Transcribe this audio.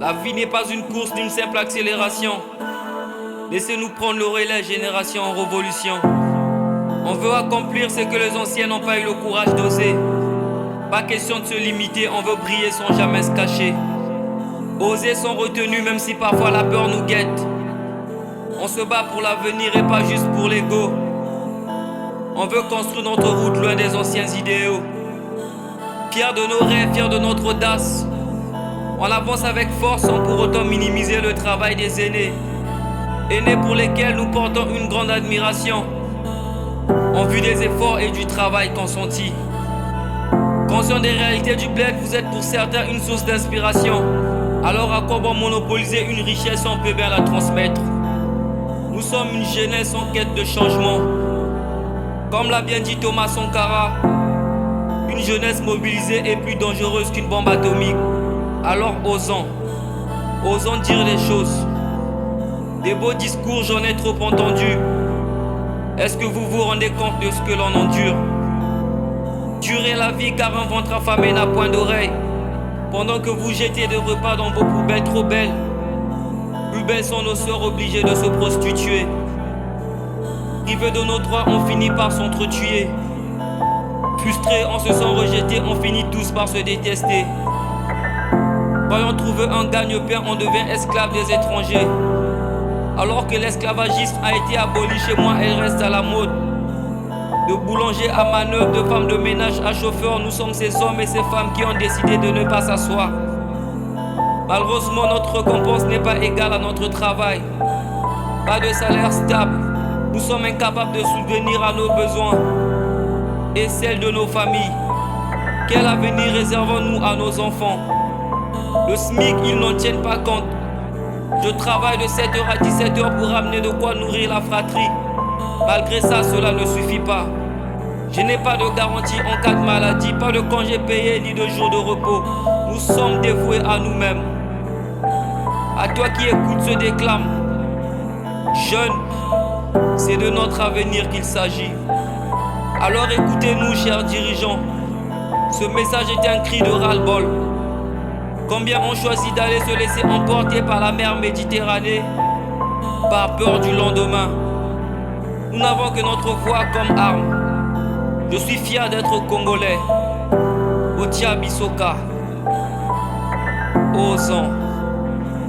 La vie n'est pas une course d'une simple accélération. Laissez-nous prendre le relais génération en révolution. On veut accomplir ce que les anciens n'ont pas eu le courage d'oser. Pas question de se limiter, on veut briller sans jamais se cacher. Oser sans retenue même si parfois la peur nous guette. On se bat pour l'avenir et pas juste pour l'ego. On veut construire notre route loin des anciens idéaux. Fiers de nos rêves, fiers de notre audace. On avance avec force sans pour autant minimiser le travail des aînés. Aînés pour lesquels nous portons une grande admiration. En vue des efforts et du travail consentis. Conscient des réalités du bled, vous êtes pour certains une source d'inspiration. Alors à quoi bon monopoliser une richesse, on peut bien la transmettre. Nous sommes une jeunesse en quête de changement. Comme l'a bien dit Thomas Sankara, une jeunesse mobilisée est plus dangereuse qu'une bombe atomique. Alors osons dire les choses. Des beaux discours, j'en ai trop entendu. Est-ce que vous vous rendez compte de ce que l'on endure? Durez la vie car un ventre affamé n'a point d'oreille. Pendant que vous jetez des repas dans vos poubelles trop belles. Plus belles sont nos sœurs obligées de se prostituer. Privés de nos droits, on finit par s'entretuer. Frustrés, on se sent rejetés, on finit tous par se détester. Croyant trouver un gagne-pain, on devient esclave des étrangers. Alors que l'esclavagisme a été aboli chez moi, elle reste à la mode. De boulanger à manœuvre, de femmes de ménage à chauffeur, nous sommes ces hommes et ces femmes qui ont décidé de ne pas s'asseoir. Malheureusement, notre récompense n'est pas égale à notre travail. Pas de salaire stable, nous sommes incapables de subvenir à nos besoins et celles de nos familles. Quel avenir réservons-nous à nos enfants? Le SMIC, ils n'en tiennent pas compte. Je travaille de 7h à 17h pour amener de quoi nourrir la fratrie. Malgré ça, cela ne suffit pas. Je n'ai pas de garantie en cas de maladie, pas de congé payé ni de jour de repos. Nous sommes dévoués à nous-mêmes. À toi qui écoutes ce déclame. Jeunes, c'est de notre avenir qu'il s'agit. Alors écoutez-nous, chers dirigeants. Ce message est un cri de ras-le-bol. Combien ont choisi d'aller se laisser emporter par la mer Méditerranée, par peur du lendemain. Nous n'avons que notre voix comme arme. Je suis fier d'être congolais. Otia Bisoka. Osons.